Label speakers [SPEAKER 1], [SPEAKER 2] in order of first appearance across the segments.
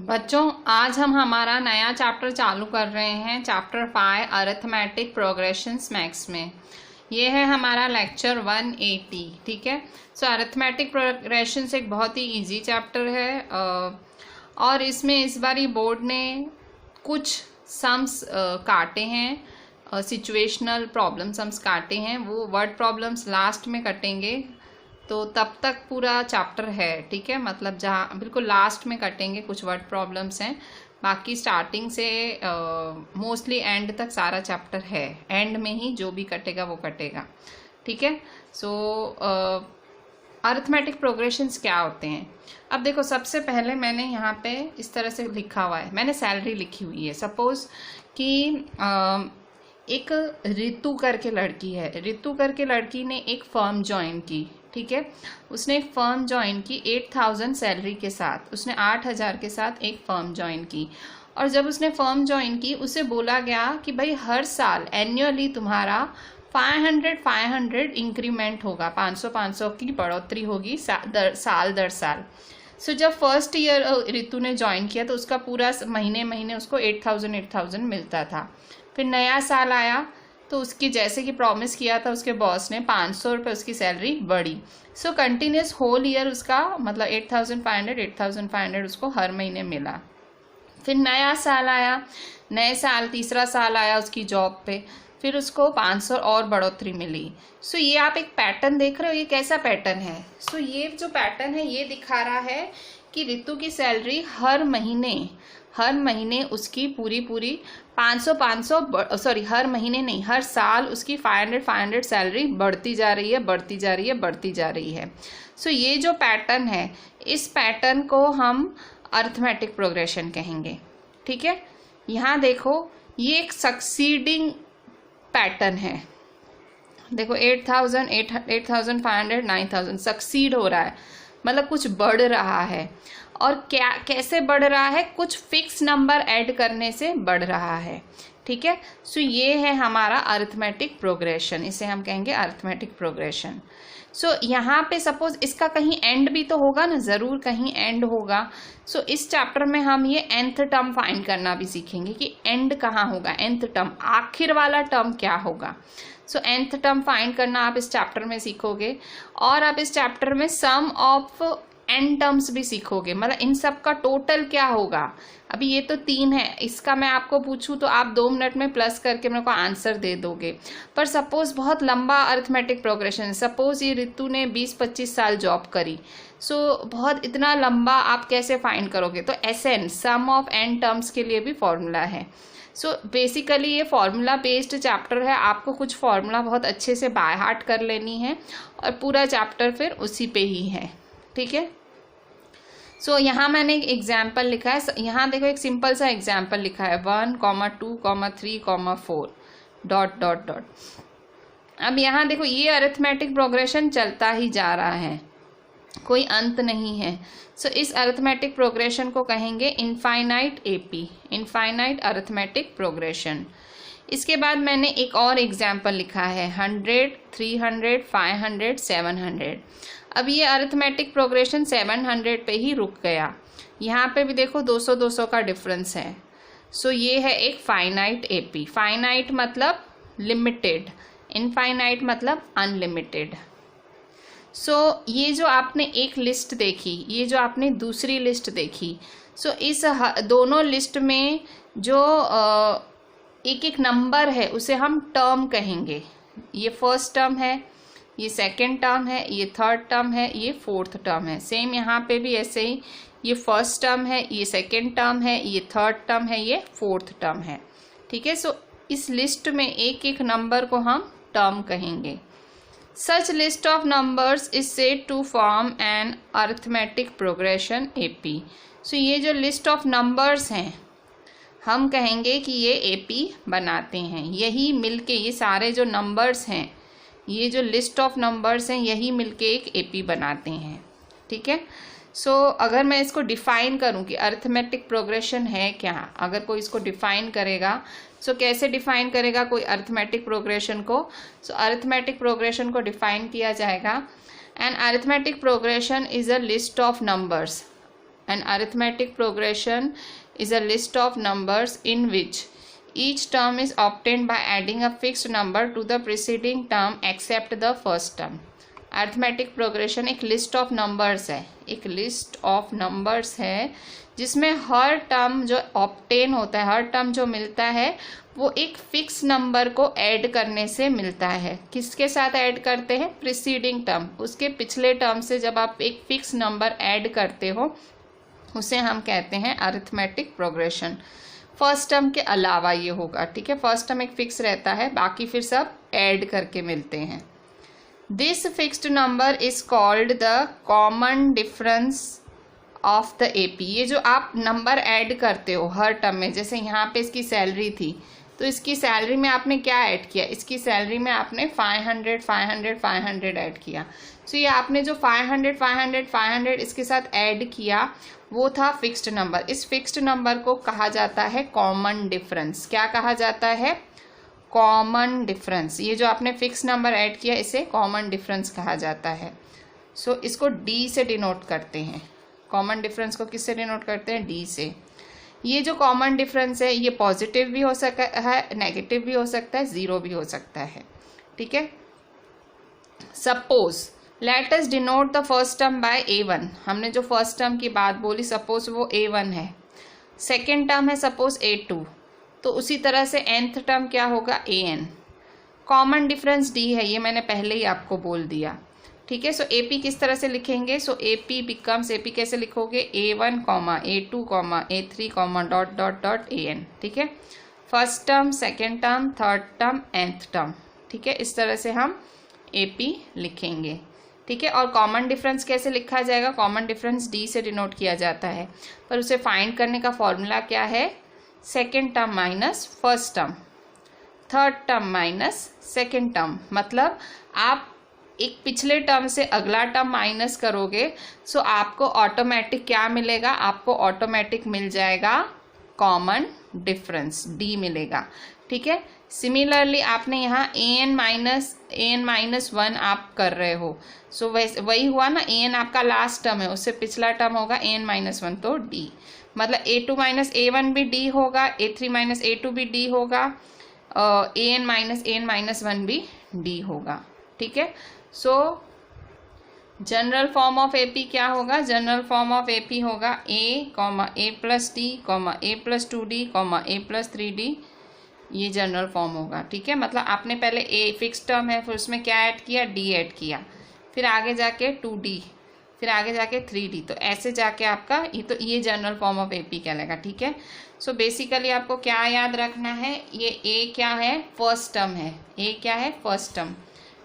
[SPEAKER 1] बच्चों, आज हम हमारा नया चैप्टर चालू कर रहे हैं, चैप्टर 5 अरिथमेटिक प्रोग्रेशंस मैथ्स में। ये है हमारा लेक्चर 180। ठीक है। सो अरिथमेटिक प्रोग्रेशंस एक बहुत ही इजी चैप्टर है और इसमें इस बारी बोर्ड ने कुछ सम्स काटे हैं, सिचुएशनल प्रॉब्लम सम्स काटे हैं। वो वर्ड प्रॉब्लम्स लास्ट में कटेंगे, तो तब तक पूरा चैप्टर है। ठीक है, मतलब जहाँ बिल्कुल लास्ट में कटेंगे कुछ वर्ड प्रॉब्लम्स हैं, बाकी स्टार्टिंग से मोस्टली एंड तक सारा चैप्टर है। एंड में ही जो भी कटेगा वो कटेगा। ठीक है। सो अरिथमेटिक प्रोग्रेशंस क्या होते हैं? अब देखो, सबसे पहले मैंने यहाँ पे इस तरह से लिखा हुआ है, मैंने सैलरी लिखी हुई है। सपोज कि एक रितु करके लड़की है। रितु करके लड़की ने एक फर्म ज्वाइन की। ठीक है, उसने एक फर्म ज्वाइन की 8000 सैलरी के साथ। उसने 8000 के साथ एक फर्म ज्वाइन की, और जब उसने फर्म ज्वाइन की उसे बोला गया कि भाई हर साल एनुअली तुम्हारा 500 इंक्रीमेंट होगा, 500 की बढ़ोतरी होगी साल दर साल। सो जब फर्स्ट ईयर रितु ने ज्वाइन किया तो उसका पूरा महीने उसको 8000 मिलता था। फिर नया साल आया तो उसकी जैसे कि प्रॉमिस किया था उसके बॉस ने, 500 रुपये उसकी सैलरी बढ़ी। सो कंटिन्यूस होल ईयर उसका मतलब 8500 उसको हर महीने मिला। फिर नया साल आया, नए साल तीसरा साल आया उसकी जॉब पे, फिर उसको 500 और बढ़ोतरी मिली। सो ये आप एक पैटर्न देख रहे हो, ये कैसा पैटर्न है? सो ये जो पैटर्न है ये दिखा रहा है कि रितु की सैलरी हर महीने उसकी पूरी 500 सॉरी हर महीने नहीं, हर साल उसकी 500 सैलरी बढ़ती जा रही है। सो ये जो पैटर्न है, इस पैटर्न को हम अरिथमेटिक प्रोग्रेशन कहेंगे। ठीक है, यहाँ देखो ये एक सक्सीडिंग पैटर्न है। देखो 8000 8500 9000 सक्सीड हो रहा है, मतलब कुछ बढ़ रहा है। और क्या कैसे बढ़ रहा है? कुछ फिक्स नंबर ऐड करने से बढ़ रहा है। ठीक है। सो ये है हमारा अरिथमेटिक प्रोग्रेशन, इसे हम कहेंगे अरिथमेटिक प्रोग्रेशन। सो यहाँ पे सपोज इसका कहीं एंड भी तो होगा ना, ज़रूर कहीं एंड होगा। सो इस चैप्टर में हम ये nth टर्म फाइंड करना भी सीखेंगे कि एंड कहाँ होगा, nth टर्म, आखिर वाला टर्म क्या होगा। सो nth टर्म फाइंड करना आप इस चैप्टर में सीखोगे, और आप इस चैप्टर में सम ऑफ n टर्म्स भी सीखोगे, मतलब इन सब का टोटल क्या होगा। अभी ये तो 3 है, इसका मैं आपको पूछूं तो आप 2 मिनट में प्लस करके मेरे को आंसर दे दोगे। पर सपोज बहुत लंबा अरिथमेटिक प्रोग्रेशन है, सपोज ये रितु ने 20-25 साल जॉब करी। सो बहुत इतना लंबा आप कैसे फाइंड करोगे? तो SN sum of n terms के लिए भी फॉर्मूला है। सो बेसिकली ये फॉर्मूला बेस्ड चैप्टर है, आपको कुछ फॉर्मूला बहुत अच्छे से बाय हार्ट कर लेनी है और पूरा चैप्टर फिर उसी पे ही है। ठीक है। सो यहाँ मैंने एक एग्जाम्पल लिखा है, यहाँ देखो एक सिंपल सा एग्जाम्पल लिखा है 1, 2, 3, 4 ... अब यहाँ देखो ये अरिथमेटिक प्रोग्रेशन चलता ही जा रहा है, कोई अंत नहीं है। सो इस अरिथमेटिक प्रोग्रेशन को कहेंगे infinite AP, infinite arithmetic progression. इसके बाद मैंने एक और एग्जाम्पल लिखा है 100, 300, 500, 700। अब ये अरिथमेटिक प्रोग्रेशन 700 पे ही रुक गया। यहाँ पे भी देखो 200 का डिफरेंस है। सो ये है एक फाइनाइट AP। फाइनाइट मतलब लिमिटेड, इनफाइनाइट मतलब अनलिमिटेड। सो ये जो आपने एक लिस्ट देखी, ये जो आपने दूसरी लिस्ट देखी, सो इस दोनों लिस्ट में जो एक नंबर है उसे हम टर्म कहेंगे। ये फर्स्ट टर्म है, ये सेकंड टर्म है, ये थर्ड टर्म है, ये फोर्थ टर्म है। सेम यहाँ पे भी ऐसे ही, ये फर्स्ट टर्म है, ये सेकंड टर्म है, ये थर्ड टर्म है, ये फोर्थ टर्म है। ठीक है। सो इस लिस्ट में एक नंबर को हम टर्म कहेंगे। Such list of numbers is said to form an arithmetic progression AP। So ये जो लिस्ट ऑफ नंबर्स हैं हम कहेंगे कि ये AP बनाते हैं। यही मिलके, ये सारे जो नंबर्स हैं, ये जो लिस्ट ऑफ नंबर्स हैं, यही मिलके एक AP बनाते हैं। ठीक है। सो अगर मैं इसको डिफाइन करूं कि अरिथमेटिक प्रोग्रेशन है क्या, अगर कोई इसको डिफाइन करेगा, सो कैसे डिफाइन करेगा कोई अरिथमेटिक प्रोग्रेशन को? सो अरिथमेटिक प्रोग्रेशन को डिफाइन किया जाएगा, an arithmetic progression is a list of numbers. An arithmetic progression is a list of numbers in which each term is obtained by adding a fixed number to the preceding term except the first term. Arithmetic progression एक list of numbers है, एक list of numbers है जिसमें हर term जो obtain होता है, हर term जो मिलता है वो एक फिक्स नंबर को ऐड करने से मिलता है। किसके साथ ऐड करते हैं? प्रीसीडिंग टर्म, उसके पिछले टर्म से जब आप एक फिक्स नंबर ऐड करते हो उसे हम कहते हैं अरिथमेटिक प्रोग्रेशन। फर्स्ट टर्म के अलावा ये होगा, ठीक है। फर्स्ट टर्म एक फिक्स रहता है, बाकी फिर सब ऐड करके मिलते हैं। This fixed number is called the common difference of the AP. ये जो आप नंबर ऐड करते हो हर टर्म में, जैसे यहाँ पे इसकी सैलरी थी तो इसकी सैलरी में आपने क्या ऐड किया? इसकी सैलरी में आपने 500 500 500 ऐड किया। सो ये आपने जो 500 500 500 इसके साथ ऐड किया वो था फिक्स्ड नंबर। इस फिक्स्ड नंबर को कहा जाता है कॉमन डिफरेंस। क्या कहा जाता है? Common difference. ये जो आपने फिक्स नंबर ऐड किया इसे कॉमन डिफरेंस कहा जाता है। सो इसको डी से डिनोट करते हैं। कॉमन डिफरेंस को किससे डिनोट करते हैं? डी से। ये जो कॉमन डिफरेंस है ये पॉजिटिव भी हो सकता है, नेगेटिव भी हो सकता है, जीरो भी हो सकता है, ठीक है। Suppose let us denote the first term by A1। हमने जो फर्स्ट टर्म की बात बोली, सपोज वो A1 है। सेकेंड टर्म है सपोज A2, तो उसी तरह से nth टर्म क्या होगा? AN। कॉमन डिफरेंस D है, ये मैंने पहले ही आपको बोल दिया, ठीक है। सो AP किस तरह से लिखेंगे? सो AP बिकम्स, AP कैसे लिखोगे? A1, A2, A3, dot dot dot AN, ठीक है। First term, second term, third term, nth term, ठीक है। इस तरह से हम AP लिखेंगे, ठीक है। और कॉमन डिफरेंस कैसे लिखा जाएगा? कॉमन डिफरेंस D से डिनोट किया जाता है, पर उसे फाइंड करने का फॉर्मूला क्या है? Second term minus first term, third term minus second term. मतलब आप एक पिछले टर्म से अगला टर्म माइनस करोगे सो आपको ऑटोमेटिक क्या मिलेगा? आपको ऑटोमेटिक मिल जाएगा कॉमन डिफरेंस, डी मिलेगा, ठीक है। सिमिलरली आपने यहाँ an माइनस 1 आप कर रहे हो, सो वही हुआ ना, an आपका लास्ट टर्म है, उससे पिछला टर्म होगा an माइनस 1, तो d। मतलब A2 माइनस A1 भी D होगा, A3 माइनस A2 भी D होगा, an माइनस 1 भी D होगा, ठीक है। सो जनरल फॉर्म ऑफ AP क्या होगा? जनरल फॉर्म ऑफ AP होगा A plus D, A plus 2D, A plus 3D, ये जनरल फॉर्म होगा, ठीक है। मतलब आपने पहले A फिक्स टर्म है, फिर उसमें क्या ऐड किया? D ऐड किया, फिर आगे जाके 2D, फिर आगे जाके 3D, तो ऐसे जाके आपका ये जनरल फॉर्म ऑफ AP कहलाएगा, ठीक है। सो बेसिकली आपको क्या याद रखना है? ये A क्या है? फर्स्ट टर्म है। A क्या है? First term.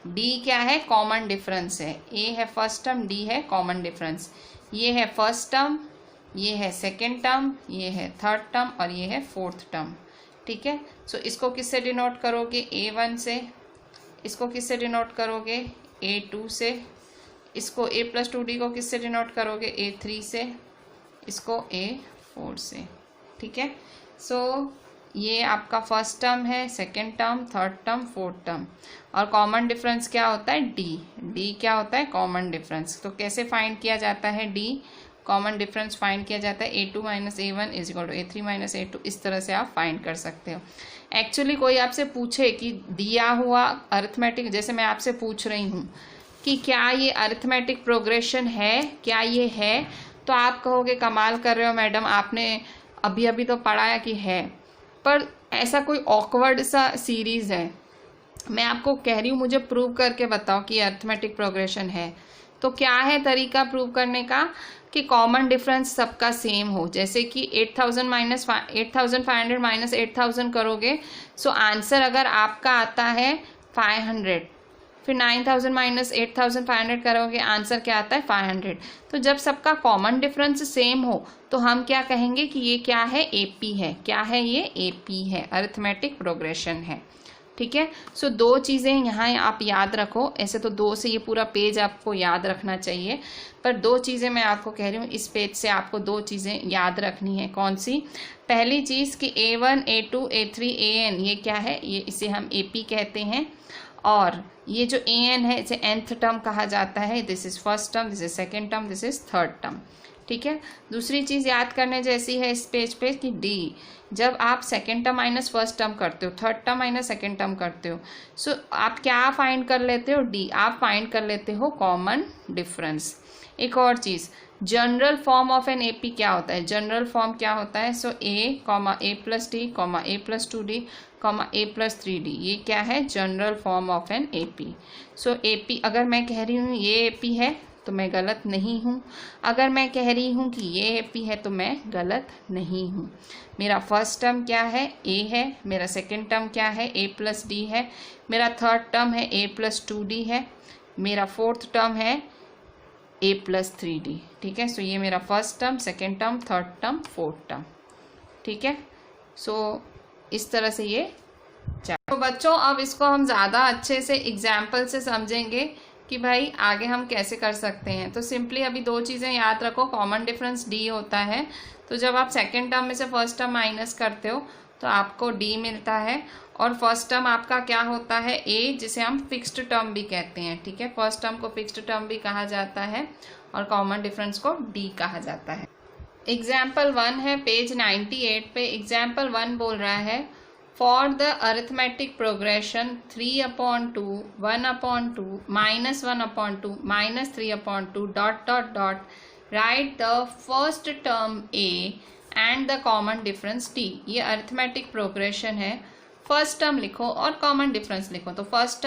[SPEAKER 1] D क्या है? कॉमन डिफरेंस है। A है फर्स्ट टर्म, D है कॉमन डिफरेंस। ये है फर्स्ट टर्म, ये है सेकेंड टर्म, ये है थर्ड टर्म और ये है फोर्थ टर्म, ठीक है। सो इसको किससे डिनोट करोगे? A1 से। इसको किससे डिनोट करोगे? A2 से। इसको A प्लस 2D को किससे डिनोट करोगे? A3 से। इसको A4 से, ठीक है। सो ये आपका फर्स्ट टर्म है, second term, third term, fourth term. और कॉमन डिफरेंस क्या होता है? D क्या होता है? Common difference. तो कैसे फाइंड किया जाता है? D कॉमन डिफरेंस फाइंड किया जाता है A2 minus A1 is equal to A3 minus A2। इस तरह से आप फाइंड कर सकते हो। एक्चुअली कोई आपसे पूछे कि दिया हुआ अरिथमेटिक, जैसे मैं आपसे पूछ रही हूँ कि क्या ये अरिथमेटिक प्रोग्रेशन है, क्या ये है, तो आप कहोगे कमाल कर रहे हो मैडम, आपने अभी अभी तो पढ़ाया कि है, पर ऐसा कोई ऑकवर्ड सा सीरीज है। मैं आपको कह रही हूँ मुझे प्रूव करके बताओ कि अरिथमेटिक प्रोग्रेशन है। तो क्या है तरीका प्रूव करने का? कि कॉमन डिफरेंस सबका सेम हो। जैसे कि 8500 माइनस 8000 करोगे, सो आंसर अगर आपका आता है 500, फिर 9000 माइनस 8500 करोगे, आंसर क्या आता है? 500। तो जब सबका कॉमन डिफरेंस सेम हो तो हम क्या कहेंगे कि ये क्या है? AP है। क्या है ये? AP है, अरिथमेटिक प्रोग्रेशन है, ठीक है। सो दो चीज़ें यहाँ आप याद रखो। ऐसे तो 2 से ये पूरा पेज आपको याद रखना चाहिए, पर 2 चीज़ें मैं आपको कह रही हूँ, इस पेज से आपको 2 चीज़ें याद रखनी है। कौन सी? पहली चीज़ कि A1 A2 A3 AN ये क्या है? ये इसे हम AP कहते हैं। और ये जो an है इसे nth टर्म कहा जाता है। This is first term, this is second term, this is third term. ठीक है, दूसरी चीज़ याद करने जैसी है इस पेज पे कि डी, जब आप second term minus first term करते हो, third term minus second term करते हो, सो आप क्या फाइंड कर लेते हो? डी। आप फाइंड कर लेते हो कॉमन डिफरेंस। एक और चीज़, general form of an AP क्या होता है? जनरल फॉर्म क्या होता है? So a comma a plus d comma a plus 2d comma a plus 3d, ये क्या है? General form of an AP. So AP अगर मैं कह रही हूँ ये एपी है तो मैं गलत नहीं हूँ, अगर मैं कह रही हूँ कि ये एपी है तो मैं गलत नहीं हूँ। मेरा फर्स्ट टर्म क्या है? ए है। मेरा सेकेंड टर्म क्या है? ए प्लस डी है। मेरा थर्ड टर्म है ए प्लस 2d है। मेरा फोर्थ टर्म है ए प्लस 3d। ठीक है, सो ये मेरा first term, second term, third term, fourth term. ठीक है, सो इस तरह से ये तो बच्चों अब इसको हम ज़्यादा अच्छे से एग्जाम्पल से समझेंगे कि भाई आगे हम कैसे कर सकते हैं। तो सिंपली अभी दो चीज़ें याद रखो, कॉमन डिफरेंस डी होता है, तो जब आप सेकेंड टर्म में से फर्स्ट टर्म माइनस करते हो तो आपको डी मिलता है, और फर्स्ट टर्म आपका क्या होता है? ए, जिसे हम फिक्स्ड टर्म भी कहते हैं। ठीक है, फर्स्ट टर्म को फिक्स्ड टर्म भी कहा जाता है और कॉमन डिफरेंस को डी कहा जाता है। एग्जाम्पल 1 है पेज 98 पे। एग्जाम्पल 1 बोल रहा है for the arithmetic progression 3/2, 1/2, -1/2, -3/2 dot dot dot, right the first term A and the common difference D. ये अरिथमेटिक प्रोग्रेशन है, फर्स्ट टर्म लिखो और कॉमन डिफरेंस लिखो। तो फर्स्ट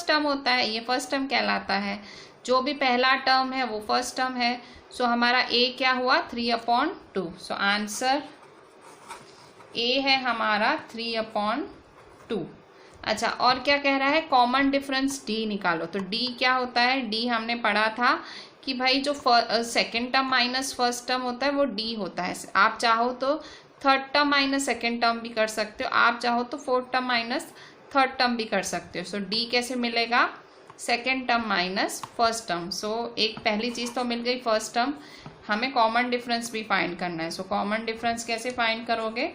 [SPEAKER 1] टर्म होता है, ये फर्स्ट टर्म कहलाता है। जो भी पहला टर्म है वो फर्स्ट टर्म है। सो हमारा ए क्या हुआ? 3/2। सो आंसर ए है हमारा 3/2। अच्छा, और क्या कह रहा है? कॉमन डिफरेंस डी निकालो। तो डी क्या होता है? डी हमने पढ़ा था कि भाई जो second term minus first term होता है वो डी होता है। आप चाहो तो third term minus second term भी कर सकते हो, आप चाहो तो fourth term minus third term भी कर सकते हो। सो डी कैसे मिलेगा? Second term minus first term. So एक पहली चीज़ तो मिल गई फर्स्ट टर्म, हमें कॉमन डिफरेंस भी फाइंड करना है। सो कॉमन डिफरेंस कैसे फाइंड करोगे?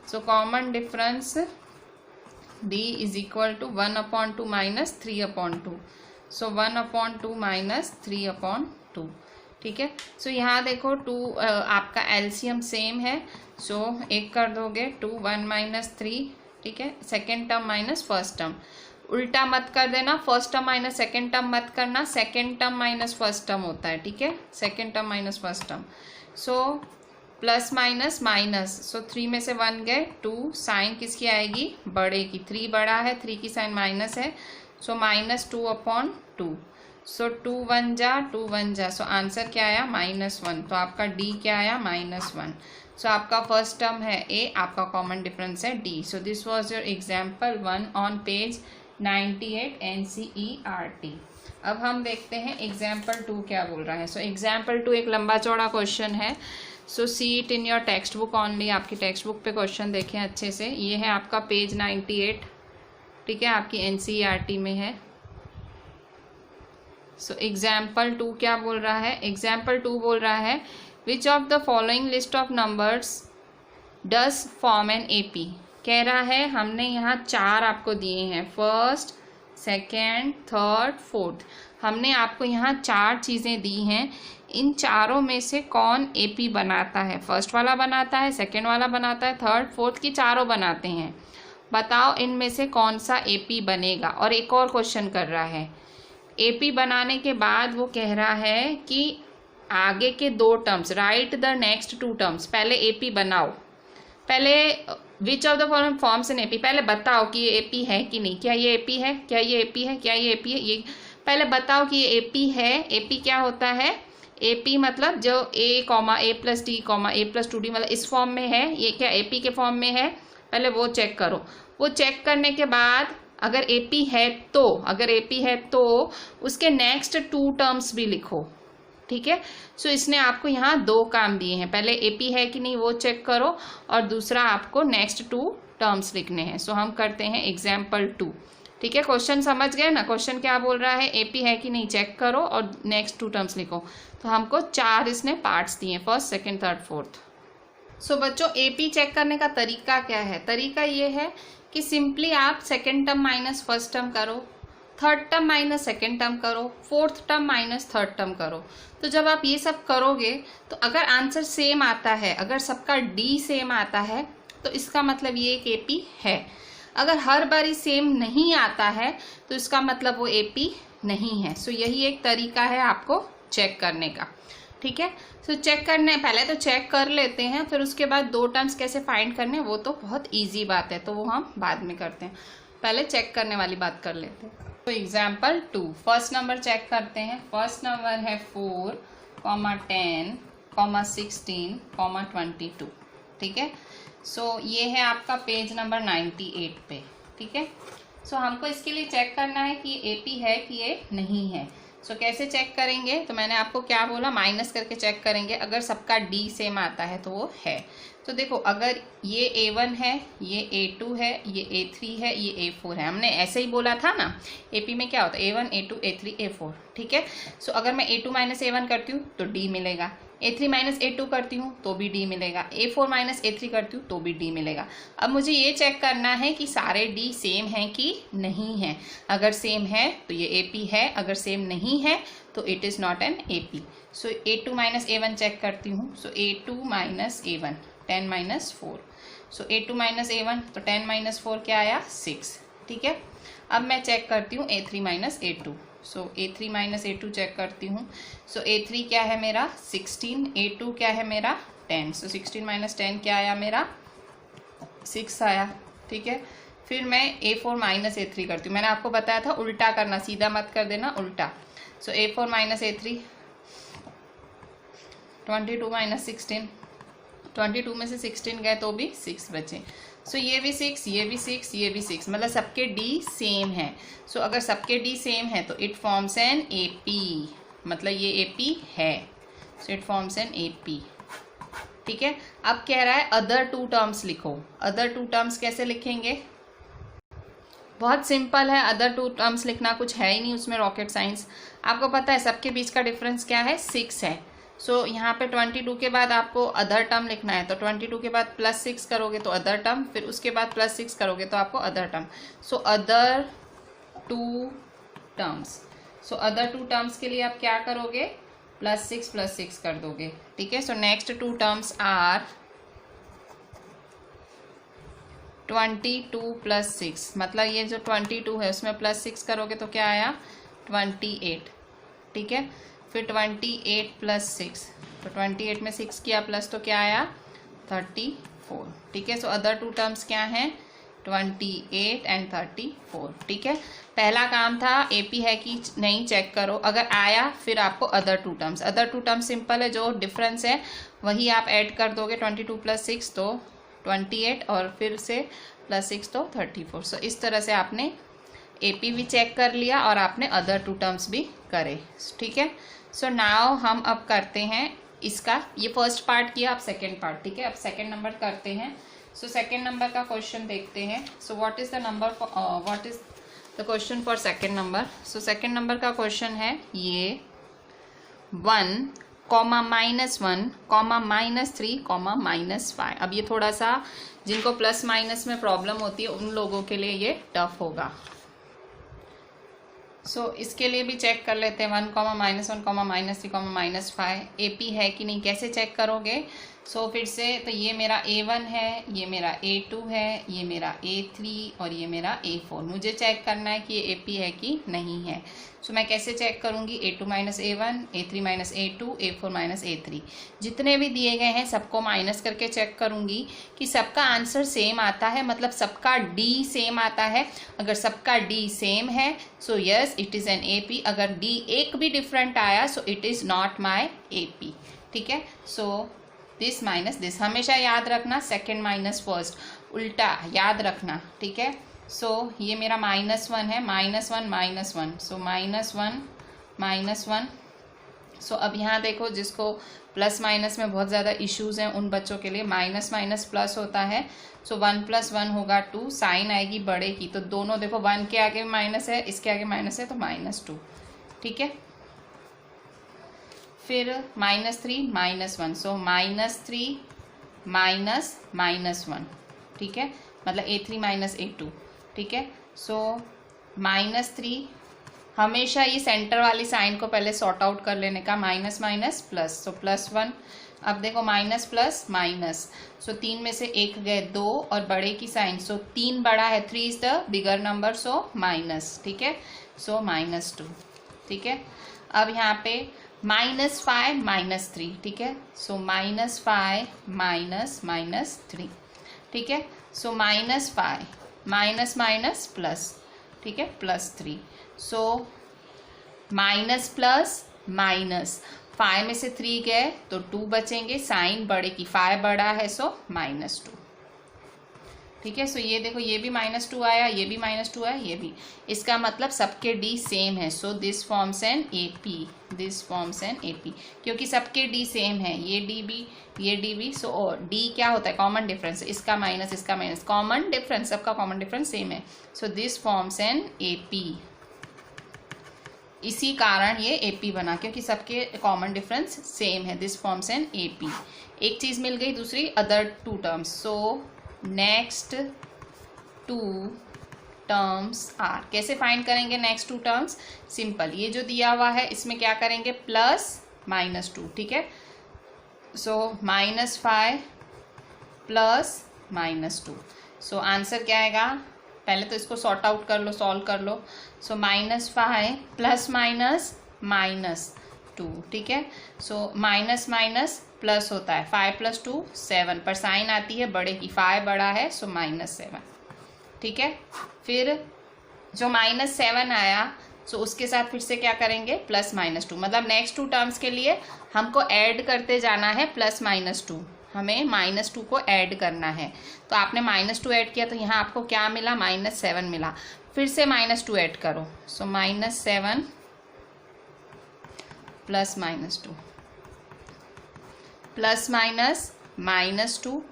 [SPEAKER 1] सो common difference D is equal to 1/2 minus 3/2। So 1/2 minus 3/2। ठीक है, सो यहाँ देखो 2 आपका एलसीएम सेम है। सो एक कर दोगे 2, 1 माइनस 3। ठीक है, second term minus first term, उल्टा मत कर देना, first term minus second term मत करना, second term minus first term होता है। ठीक है, second term minus first term. So plus minus minus, so 3 में से 1 गए, 2, साइन किसकी आएगी? बड़े की। 3 बड़ा है, 3 की साइन माइनस है, सो -2/2। सो 2 1 जा, 2 1 जा, सो आंसर क्या आया? -1। तो आपका डी क्या आया? -1। सो आपका फर्स्ट टर्म है ए, आपका कॉमन डिफरेंस है D. So this was your example 1 on page 98 NCERT। अब हम देखते हैं एग्जाम्पल 2 क्या बोल रहा है। सो एग्जाम्पल 2 एक लंबा चौड़ा क्वेश्चन है। So see it in your text book only, आपकी टेक्स्ट बुक पे क्वेश्चन देखें अच्छे से। ये है आपका पेज 98, ठीक है, आपकी NCERT में है। सो एग्जाम्पल 2 क्या बोल रहा है? एग्जाम्पल 2 बोल रहा है विच of the following list of numbers does form an AP. कह रहा है हमने यहाँ 4 आपको दिए हैं, फर्स्ट, सेकेंड, थर्ड, फोर्थ। हमने आपको यहाँ 4 चीज़ें दी हैं, इन चारों में से कौन एपी बनाता है? फर्स्ट वाला बनाता है, सेकेंड वाला बनाता है, थर्ड, फोर्थ की चारों बनाते हैं। बताओ इनमें से कौन सा एपी बनेगा। और एक और क्वेश्चन कर रहा है, एपी बनाने के बाद वो कह रहा है कि आगे के 2 terms, right the next 2 terms. पहले एपी बनाओ, पहले विच of the following forms an AP, पहले बताओ कि ये एपी है कि नहीं। क्या ये एपी है? क्या ये एपी है? क्या ये एपी है? ये पहले बताओ कि ये एपी है। एपी क्या होता है? एपी मतलब जो ए comma a plus d comma a plus 2d मतलब इस फॉर्म में है, ये क्या एपी के फॉर्म में है? पहले वो चेक करो। वो चेक करने के बाद अगर एपी है तो, अगर एपी है तो उसके नेक्स्ट 2 टर्म्स भी लिखो। ठीक है, सो इसने आपको यहाँ 2 काम दिए हैं, पहले एपी है कि नहीं वो चेक करो और दूसरा आपको नेक्स्ट 2 टर्म्स लिखने हैं। सो हम करते हैं एग्जाम्पल 2। ठीक है, क्वेश्चन समझ गए ना? क्वेश्चन क्या बोल रहा है? एपी है कि नहीं चेक करो और नेक्स्ट 2 टर्म्स लिखो। तो हमको 4 इसने पार्ट्स दिए, फर्स्ट, सेकेंड, थर्ड, फोर्थ। सो बच्चों एपी चेक करने का तरीका क्या है? तरीका ये है कि सिंपली आप second term minus first term करो, third term minus second term करो, fourth term minus third term करो। तो जब आप ये सब करोगे तो अगर आंसर सेम आता है, अगर सबका डी सेम आता है, तो इसका मतलब ये एक एपी है। अगर हर बारी सेम नहीं आता है तो इसका मतलब वो एपी नहीं है। सो यही एक तरीका है आपको चेक करने का, ठीक है। सो चेक करने, पहले तो चेक कर लेते हैं, फिर उसके बाद दो टर्म्स कैसे फाइंड करने वो तो बहुत इजी बात है, तो वो हम बाद में करते हैं। पहले चेक करने वाली बात कर लेते हैं। तो एग्जाम्पल 2, फर्स्ट नंबर चेक करते हैं। फर्स्ट नंबर है 4, 10, 16, 22, ठीक है। सो ये है आपका पेज नंबर 98 पे, ठीक है। सो हमको इसके लिए चेक करना है कि ये एपी है कि ये नहीं है। सो कैसे चेक करेंगे, तो मैंने आपको क्या बोला, माइनस करके चेक करेंगे। अगर सबका डी सेम आता है तो वो है। तो देखो, अगर ये A1 है, ये A2 है, ये A3 है, ये A4 है, हमने ऐसे ही बोला था ना, एपी में क्या होता है A1, A2, A3, A4, ठीक है। सो अगर मैं A2 माइनस A1 करती हूँ तो D मिलेगा, A3 माइनस A2 करती हूँ तो भी D मिलेगा, A4 माइनस A3 करती हूँ तो भी D मिलेगा। अब मुझे ये चेक करना है कि सारे D सेम हैं कि नहीं है। अगर सेम है तो ये AP है, अगर सेम नहीं है तो it is not an AP। So A2 minus A1 check करती हूँ। So A2 minus A1, 10 minus 4। So A2 minus A1, तो 10 माइनस 4 क्या आया, 6, ठीक है। अब मैं चेक करती हूँ A3 माइनस A2। सो A3 माइनस A2 चेक करती हूँ। सो A3 क्या है मेरा 16, A2 क्या है मेरा 10। सो 16 माइनस 10 क्या आया मेरा 6 आया, ठीक है। फिर मैं A4 माइनस A3 करती हूँ। मैंने आपको बताया था उल्टा करना, सीधा मत कर देना, उल्टा। सो A4 माइनस A3, 22 माइनस 16, 22 में से 16 गए तो भी 6 बचे। सो ये भी 6, ये भी 6, ये भी 6, मतलब सबके डी सेम है। सो अगर सबके डी सेम है तो इट फॉर्म्स एन एपी, मतलब ये एपी है। So it forms an AP, ठीक है। अब कह रहा है अदर टू टर्म्स लिखो। अदर टू टर्म्स कैसे लिखेंगे, बहुत सिंपल है। अदर टू टर्म्स लिखना कुछ है ही नहीं उसमें रॉकेट साइंस। आपको पता है सबके बीच का डिफरेंस क्या है, 6 है। सो यहाँ पे 22 के बाद आपको अदर टर्म लिखना है, तो 22 के बाद +6 करोगे तो अदर टर्म, फिर उसके बाद +6 करोगे तो आपको other term. So other two terms. So other two terms के लिए आप क्या करोगे, +6 कर दोगे, ठीक है। So next two terms are 22 + 6, मतलब ये जो 22 है उसमें +6 करोगे तो क्या आया 28, ठीक है। फिर 28 + 6, तो 28 में 6 किया प्लस तो क्या आया 34, ठीक है। सो अदर टू टर्म्स क्या हैं 28 एंड 34, ठीक है। पहला काम था एपी है कि नहीं चेक करो, अगर आया फिर आपको other two terms. Other two terms simple है, जो डिफरेंस है वही आप ऐड कर दोगे। 22 + 6 तो 28 और फिर से +6 तो 34। सो इस तरह से आपने एपी भी चेक कर लिया और आपने अदर टू टर्म्स भी करे, ठीक है। सो नाउ हम अब करते हैं इसका, ये फर्स्ट पार्ट किया, अब सेकेंड पार्ट, ठीक है। अब सेकेंड नंबर करते हैं। सो सेकेंड नंबर का क्वेश्चन देखते हैं। So what is the number, what is the question for second number. So second number का क्वेश्चन है ये 1, -1, -3, -5। अब ये थोड़ा सा जिनको प्लस माइनस में प्रॉब्लम होती है उन लोगों के लिए ये टफ होगा। सो इसके लिए भी चेक कर लेते हैं 1, -1, -3, -5 एपी है कि नहीं, कैसे चेक करोगे। सो फिर से तो ये मेरा A1 है, ये मेरा A2 है, ये मेरा A3 और ये मेरा A4। मुझे चेक करना है कि ये एपी है कि नहीं है। सो मैं कैसे चेक करूँगी, A2 - A1, A3 - A2, A4 - A3, जितने भी दिए गए हैं सबको माइनस करके चेक करूँगी कि सबका आंसर सेम आता है, मतलब सबका D सेम आता है। अगर सबका D सेम है so yes it is an AP। अगर D एक भी डिफरेंट आया so it is not my AP, ठीक है। सो दिस माइनस दिस, हमेशा याद रखना, सेकेंड माइनस फर्स्ट, उल्टा याद रखना, ठीक है। सो ये मेरा -1 है, -1 सो -1 सो अब यहाँ देखो जिसको प्लस माइनस में बहुत ज़्यादा इश्यूज़ हैं उन बच्चों के लिए माइनस प्लस होता है। सो 1 + 1 होगा 2, साइन आएगी बड़े की, तो दोनों देखो 1 के आगे माइनस है, इसके आगे माइनस है तो -2, ठीक है। फिर -3 -1, सो -3 -1, ठीक है, मतलब A3 - A2, ठीक है। सो -3 हमेशा ये सेंटर वाली साइन को पहले सॉर्ट आउट कर लेने का, माइनस माइनस प्लस, सो +1। अब देखो माइनस प्लस माइनस, सो 3 में से 1 गए 2 और बड़े की साइन, सो 3 बड़ा है, 3 is the bigger number, so minus, ठीक है, सो -2, ठीक है। अब यहाँ पे -5 -3, ठीक है, सो -5 -3, ठीक है, सो -5 माइनस माइनस प्लस, ठीक है, +3, सो माइनस प्लस माइनस, 5 में से 3 गए तो 2 बचेंगे, साइन बड़े की, 5 बड़ा है सो -2, ठीक है। सो ये देखो ये भी -2 आया, ये भी -2 आया, ये भी, इसका मतलब सबके डी सेम है, so this forms an AP, this forms an AP, क्योंकि सबके डी सेम है, ये डी भी ये डी भी, सो डी क्या होता है, कॉमन डिफरेंस, इसका माइनस कॉमन डिफरेंस, सबका कॉमन डिफरेंस सेम है, so this forms an AP। इसी कारण ये AP बना, क्योंकि सबके कॉमन डिफरेंस सेम है, दिस फॉर्म्स एन AP। एक चीज मिल गई, दूसरी other 2 terms, so next 2 terms are, कैसे फाइंड करेंगे नेक्स्ट 2 टर्म्स, सिंपल, ये जो दिया हुआ है इसमें क्या करेंगे, प्लस -2, ठीक है, सो -5 प्लस -2, सो आंसर क्या आएगा, पहले तो इसको सॉर्ट आउट कर लो, सॉल्व कर लो, सो -5 प्लस माइनस -2, ठीक है, सो माइनस माइनस प्लस होता है, 5 + 2 7, पर साइन आती है बड़े की, 5 बड़ा है सो -7, ठीक है। फिर जो -7 आया सो उसके साथ फिर से क्या करेंगे, +-2, मतलब नेक्स्ट 2 टर्म्स के लिए हमको ऐड करते जाना है, +-2, हमें -2 को ऐड करना है, तो आपने -2 ऐड किया तो यहाँ आपको क्या मिला, -7 मिला, फिर से -2 ऐड करो, सो -7 plus -2 plus -2,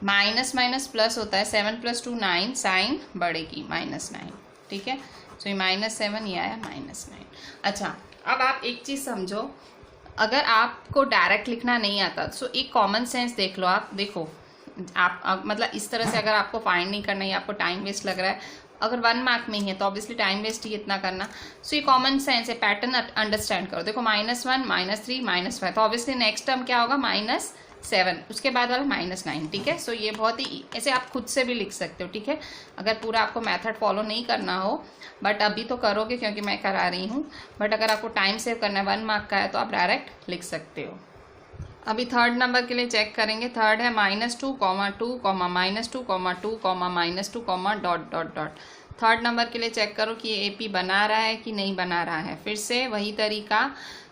[SPEAKER 1] minus minus plus होता है, 7 + 2 9, साइन बड़े की, -9, ठीक है, सो ये -7, ये आया -9। अच्छा, अब आप एक चीज़ समझो, अगर आपको डायरेक्ट लिखना नहीं आता सो एक कॉमन सेंस देख लो, आप देखो आप मतलब इस तरह से अगर आपको फाइंड नहीं करना है, आपको टाइम वेस्ट लग रहा है, अगर 1 मार्क में ही है तो ऑब्वियसली टाइम वेस्ट ही इतना करना, सो ये कॉमन सेंस है, पैटर्न अंडरस्टैंड करो, देखो -1 -3 -5, तो ऑब्वियसली नेक्स्ट टर्म क्या होगा, -7, उसके बाद वाला -9, ठीक है। सो ये बहुत ही ऐसे आप खुद से भी लिख सकते हो, ठीक है, अगर पूरा आपको मेथड फॉलो नहीं करना हो, बट अभी तो करोगे क्योंकि मैं करा रही हूँ, बट अगर आपको टाइम सेव करना है, 1 मार्क का है, तो आप डायरेक्ट लिख सकते हो। अभी थर्ड नंबर के लिए चेक करेंगे, थर्ड है -2, -2, -2, -2, ... थर्ड नंबर के लिए चेक करो कि ये AP बना रहा है कि नहीं बना रहा है। फिर से वही तरीका,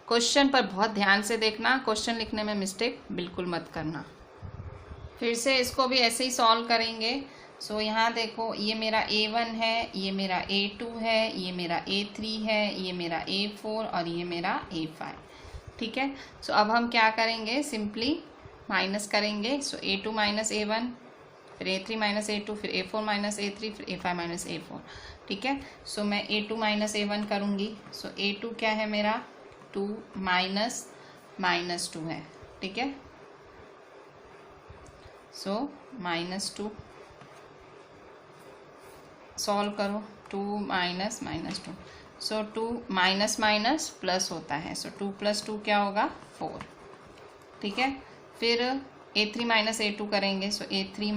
[SPEAKER 1] क्वेश्चन पर बहुत ध्यान से देखना, क्वेश्चन लिखने में मिस्टेक बिल्कुल मत करना। फिर से इसको भी ऐसे ही सॉल्व करेंगे, सो यहाँ देखो ये मेरा A1 है, ये मेरा A2 है, ये मेरा A3 है, ये मेरा A4 और ये मेरा A5, ठीक है। सो अब हम क्या करेंगे, सिंपली माइनस करेंगे, सो A2 - A1, फिर A3 - A2, फिर A4 - A3, फिर A5 - A4, ठीक है। सो मैं A2 - A1 करूँगी, सो A2 क्या है मेरा, 2 -2 है, ठीक है, सो -2 सॉल्व करो, 2 -2, सो 2 माइनस प्लस होता है, सो 2 + 2 क्या होगा, 4, ठीक है। फिर A3 - A2 करेंगे, सो A3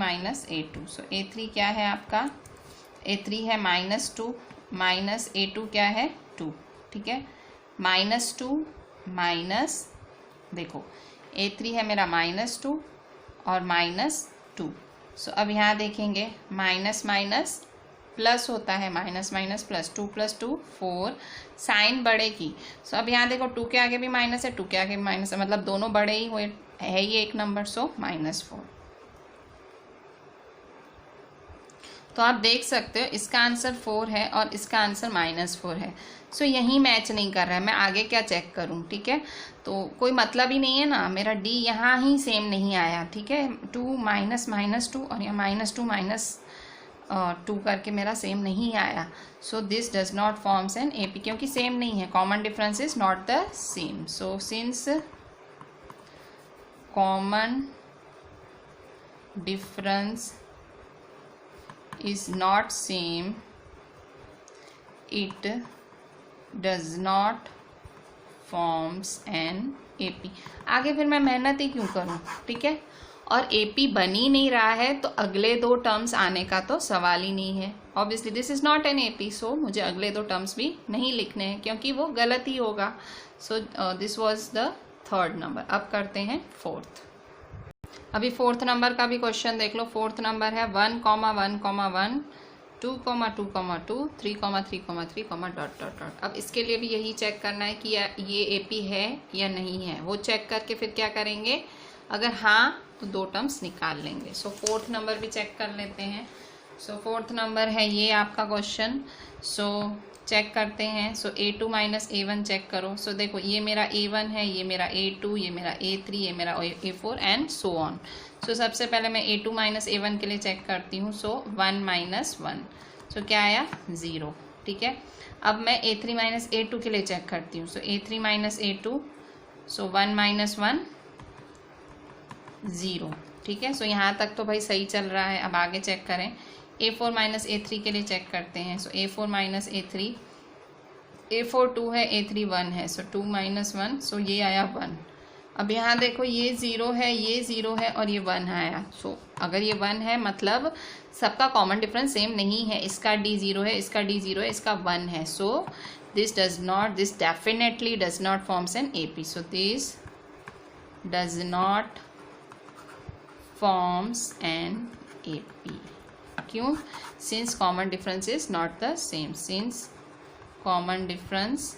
[SPEAKER 1] - A2, सो A3 क्या है आपका, A3 है -2 माइनस A2 क्या है, 2, ठीक है, -2 माइनस, देखो A3 है मेरा -2 और -2, सो अब यहाँ देखेंगे माइनस माइनस प्लस होता है, माइनस प्लस, 2 + 2 4, साइन बड़े की, सो अब यहाँ देखो 2 के आगे भी माइनस है, 2 के आगे भी माइनस है, मतलब दोनों बड़े ही हुए, है ये एक नंबर, सो -4। तो आप देख सकते हो इसका आंसर 4 है और इसका आंसर -4 है, सो यही मैच नहीं कर रहा है, मैं आगे क्या चेक करूं, ठीक है, तो कोई मतलब ही नहीं है ना, मेरा D यहाँ ही सेम नहीं आया, ठीक है, 2 -2 और यहाँ -2 -2 करके मेरा सेम नहीं आया, so this does not forms an AP, क्योंकि सेम नहीं है, common difference is not the same, so since common difference is not same, it does not forms an AP. आगे फिर मैं मेहनत ही क्यों करूं, ठीक है। और एपी बन ही नहीं रहा है तो अगले दो टर्म्स आने का तो सवाल ही नहीं है। Obviously this is not an AP, so मुझे अगले दो टर्म्स भी नहीं लिखने हैं क्योंकि वो गलत ही होगा। So this was the third number. अब करते हैं फोर्थ। अभी फोर्थ नंबर का भी क्वेश्चन देख लो। फोर्थ नंबर है 1,1,1, 2,2,2, 3,3,3, डॉट डॉट डॉट। अब इसके लिए भी यही चेक करना है कि ये एपी है या नहीं है। वो चेक करके फिर क्या करेंगे, अगर हाँ तो दो टर्म्स निकाल लेंगे। सो फोर्थ नंबर भी चेक कर लेते हैं। सो फोर्थ नंबर है ये आपका क्वेश्चन। सो चेक करते हैं। सो A2 माइनस A1 चेक करो। सो देखो ये मेरा A1 है, ये मेरा A2, ये मेरा A3, ये मेरा A4 एंड सो ऑन। सो सबसे पहले मैं A2 माइनस A1 के लिए चेक करती हूँ। सो 1 माइनस 1, सो क्या आया 0, ठीक है। अब मैं A3 माइनस A2 के लिए चेक करती हूँ। सो A3 माइनस A2, सो 1 माइनस 1 0, ठीक है। सो यहाँ तक तो भाई सही चल रहा है। अब आगे चेक करें। A4 माइनस A3 के लिए चेक करते हैं। सो A4 माइनस A3, A4 2 है, A3 1 है, सो 2 माइनस 1, सो ये आया 1। अब यहाँ देखो ये 0 है, ये 0 है और ये 1 आया। सो अगर ये 1 है मतलब सबका कॉमन डिफरेंस सेम नहीं है। इसका D 0 है, इसका D 0 है, इसका 1 है। So this definitely does not forms an AP। So this does not forms an AP। क्यों? Since common difference is not the same. Since common difference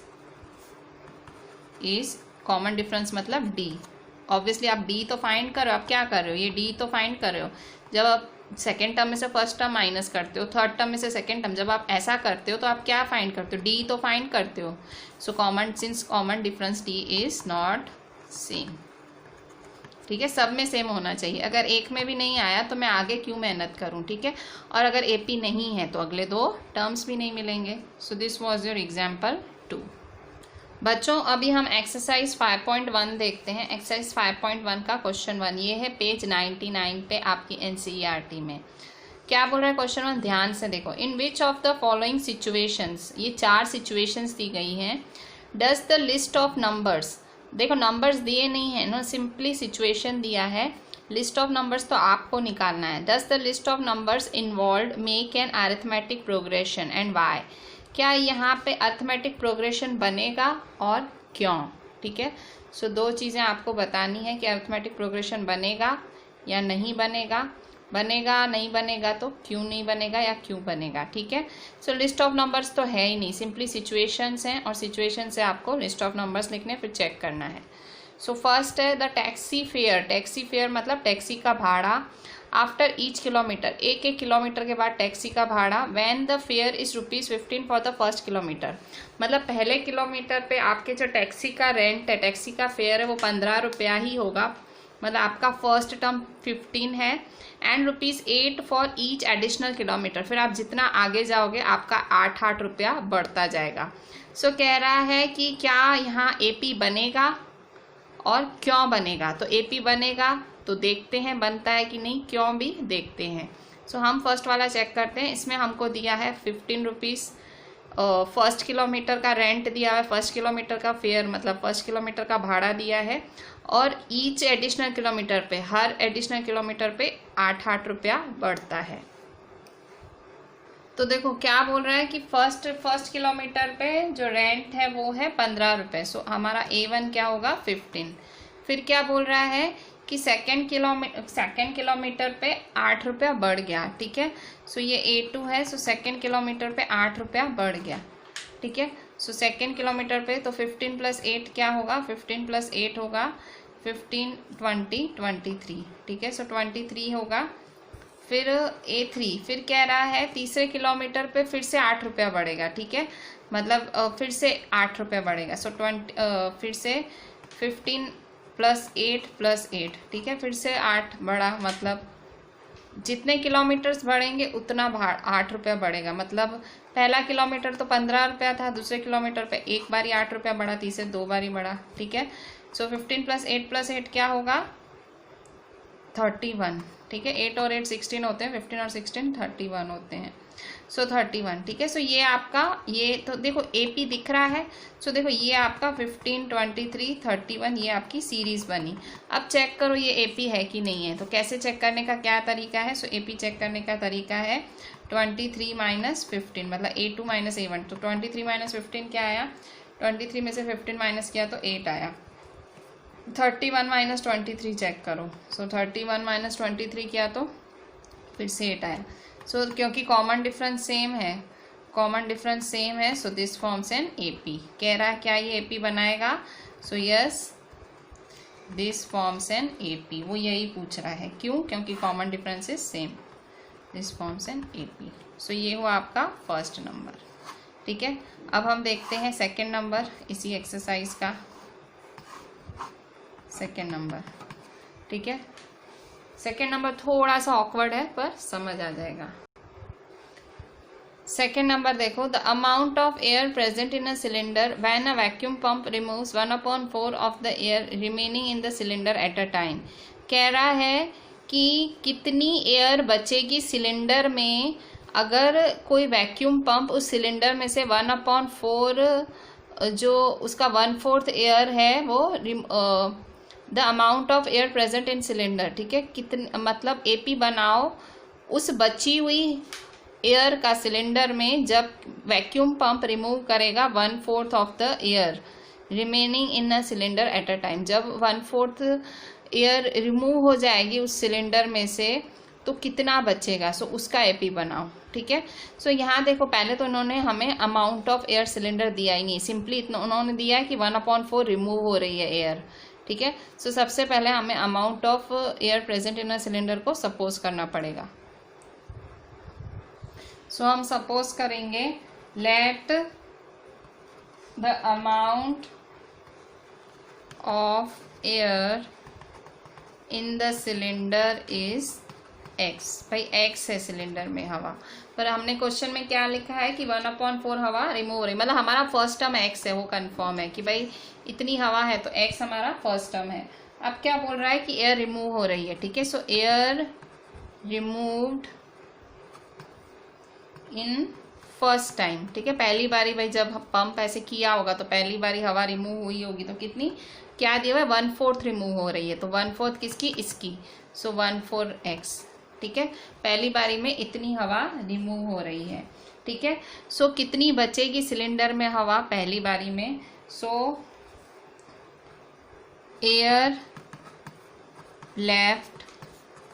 [SPEAKER 1] is, common difference मतलब D। ऑब्वियसली आप D तो find करो। आप क्या कर रहे हो, ये D तो फाइंड कर रहे हो। जब आप सेकेंड टर्म में से फर्स्ट टर्म माइनस करते हो, थर्ड टर्म में से सेकेंड टर्म, जब आप ऐसा करते हो तो आप क्या फाइंड करते हो, D तो फाइंड करते हो। So since common difference D is not same, ठीक है। सब में सेम होना चाहिए। अगर एक में भी नहीं आया तो मैं आगे क्यों मेहनत करूं, ठीक है। और अगर AP नहीं है तो अगले दो टर्म्स भी नहीं मिलेंगे। So this was your example 2। बच्चों अभी हम एक्सरसाइज 5.1 देखते हैं। एक्सरसाइज 5.1 का क्वेश्चन 1 ये है पेज 99 पे आपकी NCERT में। क्या बोल रहा है क्वेश्चन 1, ध्यान से देखो। In which of the following situations, ये 4 सिचुएशंस दी गई हैं। Does the list of numbers, देखो नंबर्स दिए नहीं है ना, सिंपली सिचुएशन दिया है। लिस्ट ऑफ नंबर्स तो आपको निकालना है। Does the list of numbers involve make an arithmetic progression and why. क्या यहाँ पे अरिथमेटिक प्रोग्रेशन बनेगा और क्यों, ठीक है। सो दो चीज़ें आपको बतानी है कि अरिथमेटिक प्रोग्रेशन बनेगा या नहीं बनेगा। बनेगा नहीं बनेगा तो क्यों नहीं बनेगा या क्यों बनेगा, ठीक है। सो लिस्ट ऑफ नंबर्स तो है ही नहीं, सिंपली सिचुएशंस हैं और सिचुएशन से आपको लिस्ट ऑफ नंबर्स लिखने फिर चेक करना है। सो फर्स्ट है the taxi fare. Taxi fare मतलब टैक्सी का भाड़ा। आफ्टर ईच किलोमीटर, एक एक किलोमीटर के बाद टैक्सी का भाड़ा। When the fair is ₹15 for the first kilometre, मतलब पहले किलोमीटर पे आपके जो टैक्सी का रेंट है, टैक्सी का फेयर है वो 15 रुपया ही होगा। मतलब आपका फर्स्ट टर्म 15 है and ₹8 for each additional kilometre. फिर आप जितना आगे जाओगे आपका 8 रुपया बढ़ता जाएगा। सो कह रहा है कि क्या यहाँ AP बनेगा और क्यों बनेगा। तो AP बनेगा तो देखते हैं बनता है कि नहीं, क्यों भी देखते हैं। सो हम फर्स्ट वाला चेक करते हैं। इसमें हमको दिया है 15 रुपीज़ फर्स्ट किलोमीटर का रेंट दिया है, फर्स्ट किलोमीटर का फेयर मतलब फर्स्ट किलोमीटर का भाड़ा दिया है और ईच एडिशनल किलोमीटर पे, हर एडिशनल किलोमीटर पे 8 रुपया बढ़ता है। तो देखो क्या बोल रहा है कि फर्स्ट किलोमीटर पे जो रेंट है वो है 15 रुपये। सो हमारा A1 क्या होगा 15। फिर क्या बोल रहा है कि सेकेंड किलोमीटर पे 8 रुपया बढ़ गया, ठीक है। सो ये A2 है। सो सेकेंड किलोमीटर पे 8 रुपया बढ़ गया, ठीक है। सो सेकेंड किलोमीटर पे तो 15 + 8 क्या होगा, 15 + 8 होगा 15, 20, 23, ठीक है। सो 23 होगा। फिर A3 फिर कह रहा है तीसरे किलोमीटर पे फिर से 8 रुपया बढ़ेगा, ठीक है। मतलब फिर से 8 रुपया बढ़ेगा। सो फिर से 15 + 8 + 8, ठीक है। फिर से 8 बढ़ा, मतलब जितने किलोमीटर्स बढ़ेंगे उतना 8 रुपया बढ़ेगा। मतलब पहला किलोमीटर तो 15 रुपया था, दूसरे किलोमीटर पे एक बारी 8 रुपया बढ़ा, तीसरे 2 बारी बढ़ा, ठीक है। सो 15 + 8 + 8 क्या होगा 31, ठीक है। 8 और 8 16 होते हैं, 15 और 16 31 होते हैं। सो 31, ठीक है। सो ये आपका, ये तो देखो AP दिख रहा है। सो देखो ये आपका 15, 23, 31 ये आपकी सीरीज बनी। अब चेक करो ये AP है कि नहीं है। तो कैसे चेक करने का क्या तरीका है? सो AP चेक करने का तरीका है 23 माइनस 15, मतलब A2 माइनस A1। तो 23 माइनस 15 क्या आया? 23 में से 15 माइनस किया तो 8 आया। 31 माइनस 23 चेक करो। सो 31 माइनस 23 किया तो फिर से 8 आया। सो क्योंकि कॉमन डिफरेंस सेम है, कॉमन डिफरेंस सेम है, so this forms an AP। कह रहा है क्या ये AP बनाएगा? So yes, this forms an AP। वो यही पूछ रहा है, क्यों? क्योंकि common difference is same, this forms an AP। So ये हुआ आपका फर्स्ट नंबर, ठीक है। अब हम देखते हैं सेकेंड नंबर इसी एक्सरसाइज का, सेकेंड नंबर, ठीक है। सेकेंड नंबर थोड़ा सा ऑकवर्ड है पर समझ आ जाएगा। सेकेंड नंबर देखो, the amount of air present in a cylinder when a vacuum pump removes 1/4 of the air remaining in the cylinder at a time. कह रहा है कि कितनी एयर बचेगी सिलेंडर में अगर कोई वैक्यूम पंप उस सिलेंडर में से 1/4 जो उसका 1/4 एयर है वो the amount of air present in cylinder, ठीक है। कितने, मतलब AP बनाओ उस बची हुई एयर का सिलेंडर में जब वैक्यूम पंप रिमूव करेगा 1/4 of the air remaining in a cylinder at a time. जब 1/4 एयर रिमूव हो जाएगी उस सिलेंडर में से तो कितना बचेगा? सो उसका AP बनाओ, ठीक है। सो यहाँ देखो पहले तो उन्होंने हमें अमाउंट ऑफ एयर सिलेंडर दिया ही नहीं, सिंपली इतना उन्होंने दिया है कि 1/4 रिमूव हो रही है एयर, ठीक है। सो सबसे पहले हमें amount of air present in a cylinder को सपोज करना पड़ेगा। सो हम सपोज करेंगे let the amount of air in the cylinder is X। भाई X है सिलेंडर में हवा, पर हमने क्वेश्चन में क्या लिखा है कि 1/4 हवा रिमूव हो रही, मतलब हमारा फर्स्ट टर्म X है, वो कंफर्म है कि भाई इतनी हवा है तो X हमारा फर्स्ट टर्म है। अब क्या बोल रहा है कि एयर रिमूव हो रही है, ठीक है। सो air removed in first time, ठीक है। पहली बारी भाई जब पंप ऐसे किया होगा तो पहली बारी हवा रिमूव हुई होगी तो कितनी, क्या दिया हुआ है? 1/4 रिमूव हो रही है, तो 1/4 किसकी? इसकी। सो 1/4X, ठीक है। पहली बारी में इतनी हवा रिमूव हो रही है, ठीक है। सो कितनी बचेगी सिलेंडर में हवा पहली बारी में? सो air left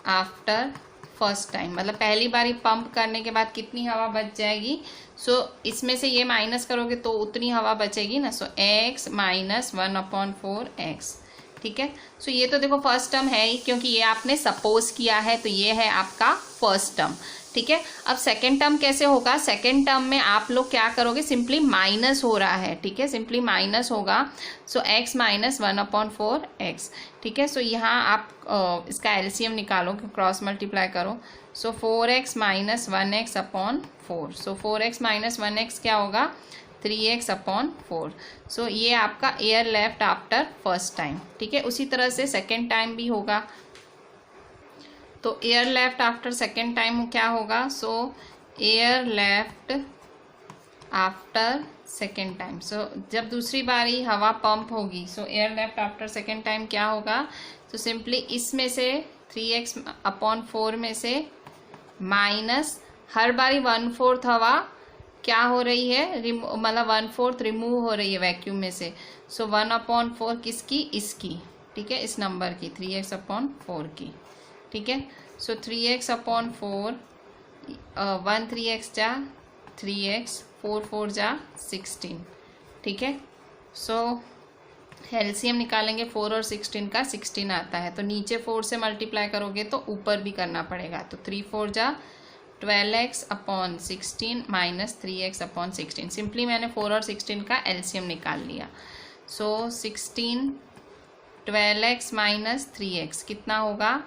[SPEAKER 1] after first time, मतलब पहली बारी पंप करने के बाद कितनी हवा बच जाएगी? सो इसमें से ये माइनस करोगे तो उतनी हवा बचेगी ना। सो X माइनस 1/4X, ठीक है। सो ये तो देखो फर्स्ट टर्म है ही, क्योंकि ये आपने सपोज किया है, तो ये है आपका फर्स्ट टर्म, ठीक है। अब सेकेंड टर्म कैसे होगा? सेकेंड टर्म में आप लोग क्या करोगे? सिंपली माइनस हो रहा है, ठीक है, सिंपली माइनस होगा। सो X माइनस 1/4X, ठीक है। सो यहाँ आप इसका LCM निकालो, क्रॉस मल्टीप्लाई करो। सो 4X माइनस 1X/4। सो 4X माइनस 1X क्या होगा? 3X/4। सो ये आपका air left after first time, ठीक है। उसी तरह से सेकेंड टाइम भी होगा, तो air left after second time क्या होगा? So air left after second time, so जब दूसरी बारी हवा पंप होगी, so air left after second time क्या होगा? तो सिंपली इसमें से 3X/4 में से माइनस हर बारी 1/4 हवा क्या हो रही है? मतलब 1/4 रिमूव हो रही है वैक्यूम में से। सो 1/4 किसकी? इसकी, ठीक है, इस नंबर की 3X/4 की, ठीक है। सो 3X/4 1 3X जा 3X 4 4 जा 16, ठीक है। सो LCM निकालेंगे 4 और 16 का, 16 आता है, तो नीचे 4 से मल्टीप्लाई करोगे तो ऊपर भी करना पड़ेगा, तो 3 4 जा 12X/16 माइनस 3X/16। सिंपली मैंने 4 और 16 का LCM निकाल लिया। सो 16 12X माइनस 3X कितना होगा?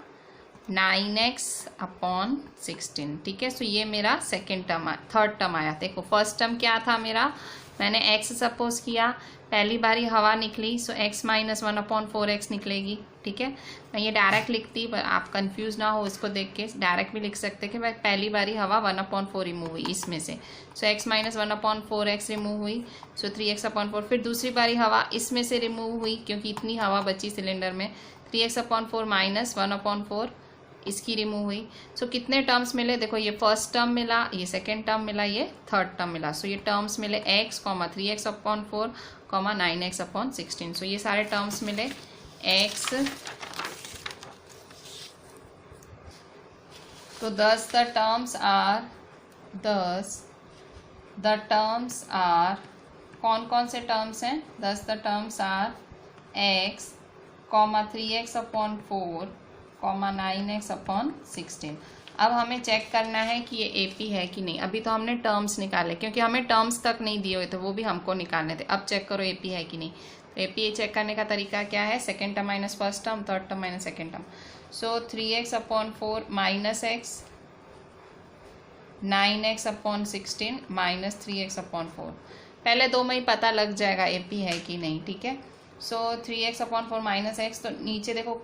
[SPEAKER 1] 9X/16, ठीक है। सो ये मेरा सेकेंड टर्म, थर्ड टर्म आया। देखो फर्स्ट टर्म क्या था मेरा? मैंने x सपोज किया, पहली बारी हवा निकली, सो x माइनस 1/4x निकलेगी। ठीक है, मैं ये डायरेक्ट लिखती, पर आप कंफ्यूज ना हो, इसको देख के डायरेक्ट भी लिख सकते कि भाई पहली बारी हवा 1/4 रिमूव हुई इसमें से, सो x माइनस 1/4x रिमूव हुई, सो 3x/4। फिर दूसरी बारी हवा इसमें से रिमूव हुई क्योंकि इतनी हवा बची सिलेंडर में, 3x/4 माइनस 1/4 इसकी रिमूव हुई। सो कितने टर्म्स मिले, देखो ये फर्स्ट टर्म मिला, ये सेकेंड टर्म मिला, ये थर्ड टर्म मिला। सो ये टर्म्स मिले x, 3x/4, 9x/16। सो ये सारे टर्म्स मिले x। तो thus the terms are कौन कौन से टर्म्स हैं, thus the terms are x, 3x/4, 9x/16। अब हमें चेक करना है कि ये AP है कि नहीं। अभी तो हमने टर्म्स निकाले क्योंकि हमें टर्म्स तक नहीं दिए हुए थे, वो भी हमको निकालने थे। अब चेक करो AP है कि नहीं। तो AP चेक करने का तरीका क्या है, second term minus first term, third term minus second term. So 3x/4 minus x, 9x/16 minus 3x/4। पहले दो में ही पता लग जाएगा AP है कि नहीं। ठीक है, सो 3x/4 माइनस एक्स, तो नीचे देखो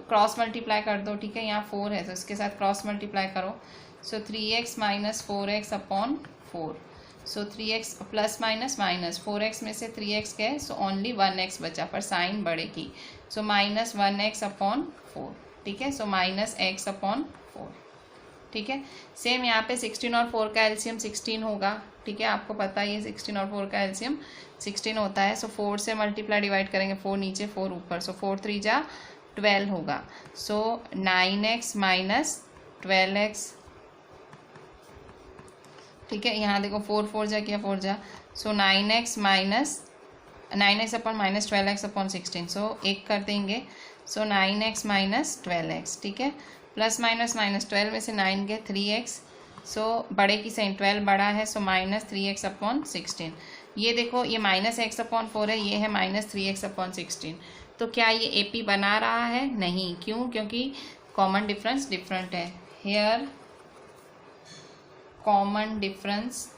[SPEAKER 1] क्रॉस मल्टीप्लाई कर दो। ठीक है, यहाँ 4 है तो इसके साथ क्रॉस मल्टीप्लाई करो। सो 3x माइनस 4x/4। सो 3x plus minus minus, 4x में से 3x गए, सो ओनली 1x बचा, पर साइन बढ़ेगी। So minus 1x/4। ठीक है, सो माइनस x/4। ठीक है, सेम यहाँ पे 16 और 4 का एलसीएम 16 होगा। ठीक है, आपको पता ही है 16 और 4 का एलसीएम 16 होता है। सो 4 से मल्टीप्लाई डिवाइड करेंगे, 4 नीचे 4 ऊपर, सो 4 3 जा 12 होगा। सो 9x माइनस 12x। ठीक है, यहाँ देखो 4 4 जा किया 4 जा, सो 9x माइनस 9x/- 12x/16। सो एक कर देंगे, सो 9x माइनस 12x। ठीक है, प्लस माइनस माइनस, 12 में से 9 गए 3x। सो बड़े की साइन 12 बड़ा है, सो माइनस 3x/16। ये देखो ये माइनस x/4 है, ये है माइनस 3x/16। तो क्या ये AP बना रहा है, नहीं। क्यों, क्योंकि कॉमन डिफरेंस डिफरेंट है। Here common difference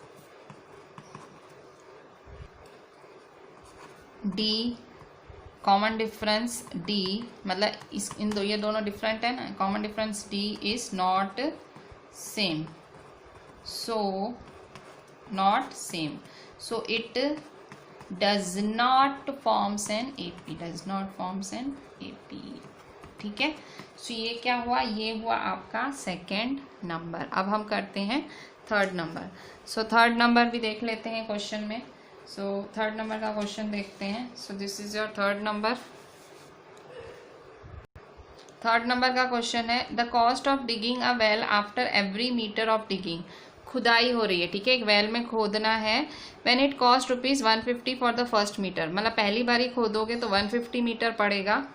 [SPEAKER 1] D, common difference D मतलब ये दोनों डिफरेंट है ना। Common difference D is not same, so not same, so it does not forms an AP, does not forms an AP। ठीक है, सो ये क्या हुआ, ये हुआ आपका सेकेंड नंबर। अब हम करते हैं third number. So third number भी देख लेते हैं क्वेश्चन में। सो थर्ड नंबर का क्वेश्चन देखते हैं। So this is your third number. Third number का क्वेश्चन है, the cost of digging a well after every metre of digging. खुदाई हो रही है। ठीक है, एक वेल में खोदना है। When it cost ₹150 for the first metre, मतलब पहली बारी खोदोगे तो 150 मीटर पड़ेगा,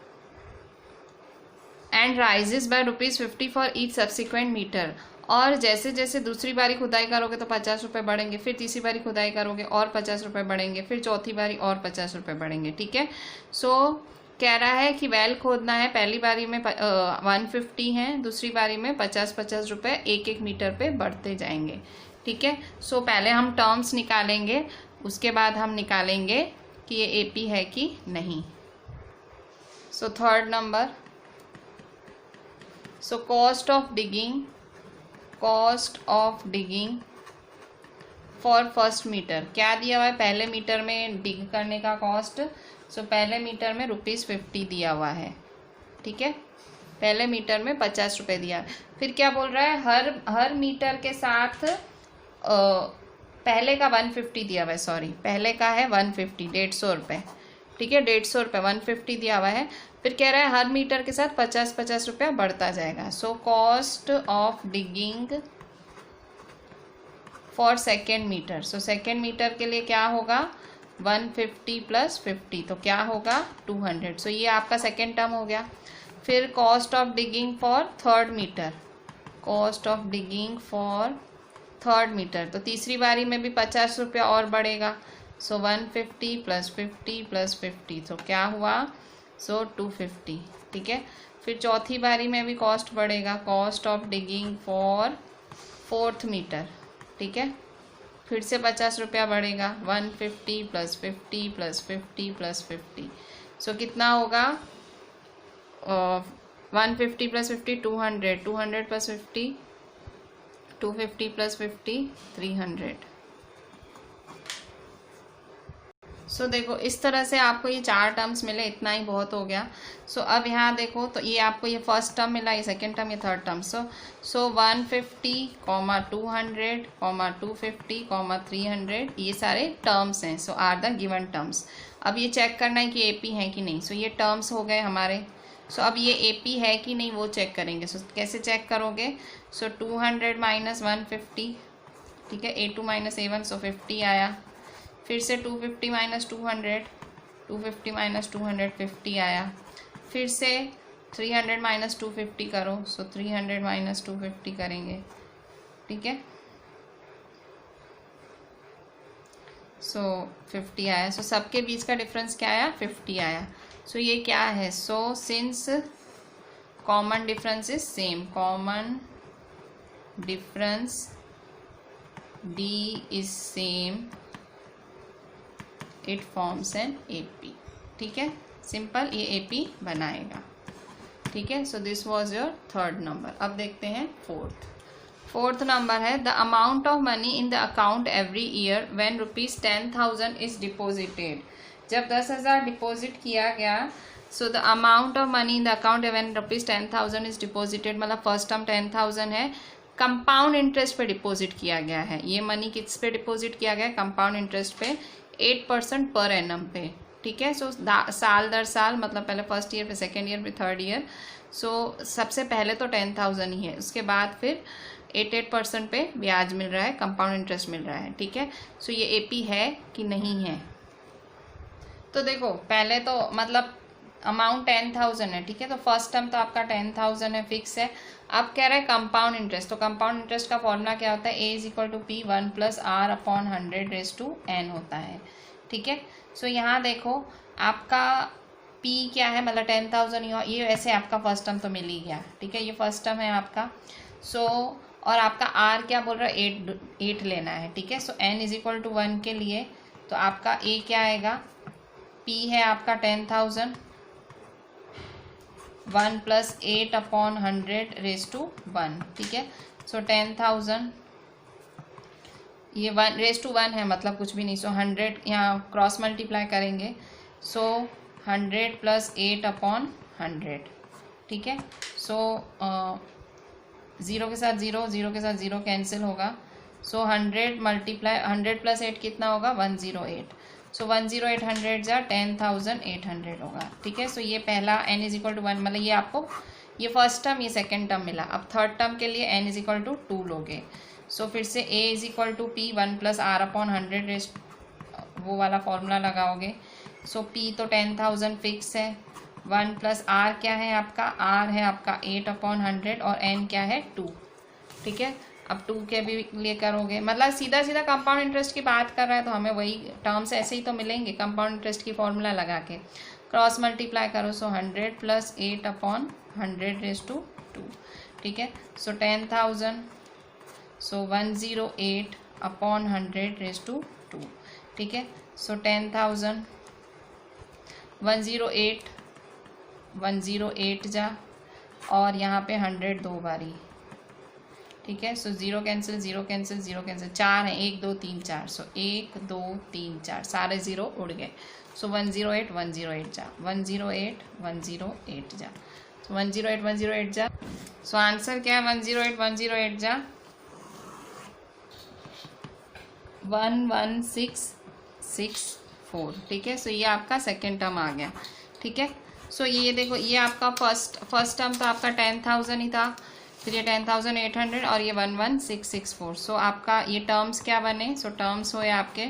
[SPEAKER 1] and rises by ₹50 for each subsequent metre. और जैसे जैसे दूसरी बारी खुदाई करोगे तो 50 रुपये बढ़ेंगे, फिर तीसरी बारी खुदाई करोगे और 50 रुपये बढ़ेंगे, फिर चौथी बारी और 50 रुपये बढ़ेंगे। ठीक है, सो कह रहा है कि वेल खोदना है, पहली बारी में 150 है, दूसरी बारी में 50-50 रुपये एक एक मीटर पे बढ़ते जाएंगे। ठीक है, सो पहले हम टर्म्स निकालेंगे, उसके बाद हम निकालेंगे कि ये AP है कि नहीं। So third number, so cost of digging for first metre क्या दिया हुआ है, पहले मीटर में डिग करने का कॉस्ट। सो पहले मीटर में ₹50 दिया हुआ है। ठीक है, पहले मीटर में 50 रुपये दिया। फिर क्या बोल रहा है, हर मीटर के साथ पहले का 150 दिया हुआ है, सॉरी पहले का है 150, 150 रुपये। ठीक है, 150 रुपये, 150 दिया हुआ है। फिर कह रहा है हर मीटर के साथ 50-50 रुपया बढ़ता जाएगा। So cost of digging for second metre. So second metre के लिए क्या होगा, 150 + 50, तो क्या होगा 200। सो ये आपका सेकेंड टर्म हो गया। फिर cost of digging for third metre, cost of digging for third metre, तो तीसरी बारी में भी 50 रुपया और बढ़ेगा। सो 150 + 50 + 50, तो क्या हुआ, सो 250। ठीक है, फिर चौथी बारी में भी कॉस्ट बढ़ेगा, cost of digging for fourth metre. ठीक है, फिर से 50 रुपया बढ़ेगा, 150 प्लस 50 प्लस 50 प्लस 50, सो कितना होगा 150 प्लस 50 200, 200 प्लस 50 250 प्लस 50 300। सो देखो इस तरह से आपको ये 4 टर्म्स मिले, इतना ही बहुत हो गया। सो अब यहाँ देखो तो ये आपको ये फर्स्ट टर्म मिला, ये सेकेंड टर्म, ये थर्ड टर्म। सो 150, 200, 250, 300 ये सारे टर्म्स हैं। सो आर द गिवन टर्म्स। अब ये चेक करना है कि एपी है कि नहीं। सो ये टर्म्स हो गए हमारे। सो अब ये एपी है कि नहीं वो चेक करेंगे। सो कैसे चेक करोगे? सो 200 माइनस 150, ठीक है, A2 माइनस A1, सो 50 आया। फिर से 250 माइनस 200, 250 माइनस 200 50 आया। फिर से 300 माइनस 250 करो, सो 300 माइनस 250 करेंगे, ठीक है। सो 50 आया। सो सबके बीच का डिफरेंस क्या आया? 50 आया। सो ये क्या है? So since common difference is same, common difference D is same, it forms an AP, ठीक है, सिंपल, ये एपी बनाएगा, ठीक है। So this was your third number. अब देखते हैं फोर्थ नंबर है the amount of money in the account every year when ₹10,000 is deposited. जब 10,000 डिपॉजिट किया गया, so the amount of money in the account when ₹10,000 is deposited, मतलब first term 10,000 है, compound interest पे डिपॉजिट किया गया है। ये मनी किस पे डिपॉजिट किया गया है? कंपाउंड इंटरेस्ट पे 8% पर एनम पे, ठीक है। सो साल दर साल, मतलब पहले फर्स्ट ईयर, फिर सेकेंड ईयर, फिर थर्ड ईयर। सो सबसे पहले तो 10,000 ही है, उसके बाद फिर 8% पे ब्याज मिल रहा है, कंपाउंड इंटरेस्ट मिल रहा है, ठीक है। सो ये एपी है कि नहीं है? तो देखो पहले तो मतलब अमाउंट 10,000 है, ठीक है, तो फर्स्ट टर्म तो आपका 10,000 है, फिक्स है। अब कह रहे हैं कंपाउंड इंटरेस्ट, तो कंपाउंड इंटरेस्ट का फॉर्मूला क्या होता है? A is equal to P 1 plus R upon 100⁻n होता है, ठीक है। सो यहाँ देखो आपका P क्या है, मतलब 10,000, ये वैसे आपका फर्स्ट टर्म तो मिल ही गया, ठीक है, ये फर्स्ट टर्म है आपका। सो और आपका R क्या बोल रहा है? 8 लेना है, ठीक है। सो n इज इक्वल टू 1 के लिए तो आपका A क्या आएगा? P है आपका 10,000, 1 प्लस 8 अपॉन 100⁻1, ठीक है। सो 10,000, ये 1:1 है, मतलब कुछ भी नहीं। सो 100 यहाँ क्रॉस मल्टीप्लाई करेंगे, सो 100 प्लस 8 अपॉन 100, ठीक है। सो 0 के साथ 0, 0 के साथ 0 कैंसिल होगा। सो 100 मल्टीप्लाई 100 प्लस 8 कितना होगा? 108। सो 108 100 जा 10,800 होगा, ठीक है। सो ये पहला n इज इक्वल टू 1, मतलब ये आपको ये फर्स्ट टर्म, ये सेकेंड टर्म मिला। अब थर्ड टर्म के लिए n इज इक्वल टू 2 लोगे। सो फिर से A is equal to P 1 plus R upon 100 वो वाला फॉर्मूला लगाओगे। सो P तो 10,000 फिक्स है, 1 प्लस R क्या है आपका? R है आपका 8 अपॉन 100 और n क्या है? 2, ठीक है। अब 2 के भी लिए करोगे, मतलब सीधा सीधा कंपाउंड इंटरेस्ट की बात कर रहा है, तो हमें वही टर्म्स ऐसे ही तो मिलेंगे, कंपाउंड इंटरेस्ट की फॉर्मूला लगा के क्रॉस मल्टीप्लाई करो। सो 100 प्लस 8 अपॉन 100⁻2, ठीक है। सो 10,000, सो 108 अपॉन 100⁻2, ठीक है। सो 10,000, 108 जा और यहाँ पे 100 दो बारी, ठीक है। सो 0 कैंसिल, 0 कैंसिल, 0 कैंसिल, 4 है, 1 2 3 4। सो 1 2 3 4 सारे 0 उड़ गए। सो 108 108 जा, 108 108 जा, सो 108 108 जा। सो आंसर क्या है? 108 108 जा 11664, ठीक है। सो ये आपका सेकेंड टर्म आ गया, ठीक है। सो ये देखो, ये आपका फर्स्ट टर्म तो आपका 10,000 ही था, फिर ये 10,800 और ये 11664। सो आपका ये टर्म्स क्या बने? सो टर्म्स हुए आपके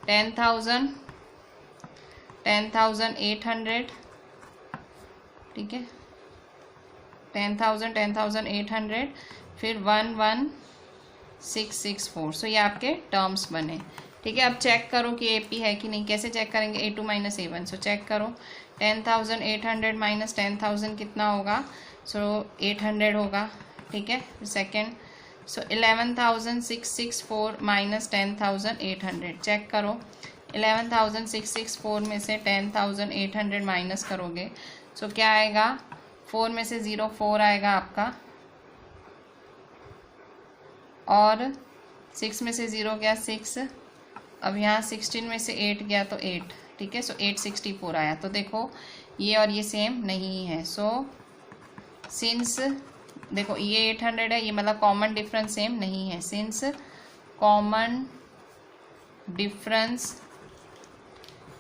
[SPEAKER 1] 10,000 10,800, ठीक है, 10,000 10,800, फिर 11664। सो ये आपके टर्म्स बने, ठीक है। अब चेक करो कि एपी है कि नहीं। कैसे चेक करेंगे? A2 minus A1। So check करो, 10,800 माइनस 10,000 कितना होगा? सो 800 होगा, ठीक है। सेकेंड सो 11,664 माइनस 10,800, चेक करो 11,664 में से 10,800 माइनस करोगे सो क्या आएगा, 4 में से 0 4 आएगा आपका, और 6 में से 0 गया 6, अब यहाँ 16 में से 8 गया तो 8, ठीक है। सो 864 आया। तो देखो ये और ये सेम नहीं है। सो सिंस देखो ये 800 है, ये मतलब कॉमन डिफरेंस सेम नहीं है। Since common difference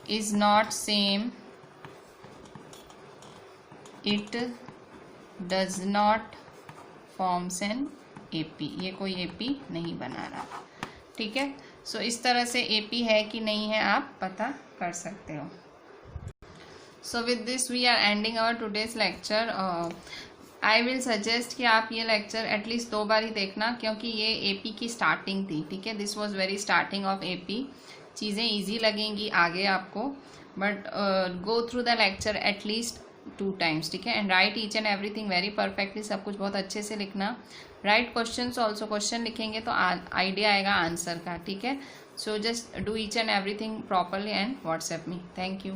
[SPEAKER 1] is not same, it does not forms an AP. ये कोई एपी नहीं बना रहा, ठीक है। सो इस तरह से एपी है कि नहीं है आप पता कर सकते हो। So with this we are ending our today's lecture. I will suggest कि आप ये लेक्चर एटलीस्ट 2 बार ही देखना, क्योंकि ये एपी की स्टार्टिंग थी, ठीक है। This was very starting of AP. चीज़ें इजी लगेंगी आगे आपको, but go through the lecture at least 2 times, ठीक है। And right each and everything very perfectly, सब कुछ बहुत अच्छे से लिखना। राइट क्वेश्चंस ऑल्सो, क्वेश्चन लिखेंगे तो आइडिया आएगा आंसर का, ठीक है। So just do each and everything properly and WhatsApp me. Thank you.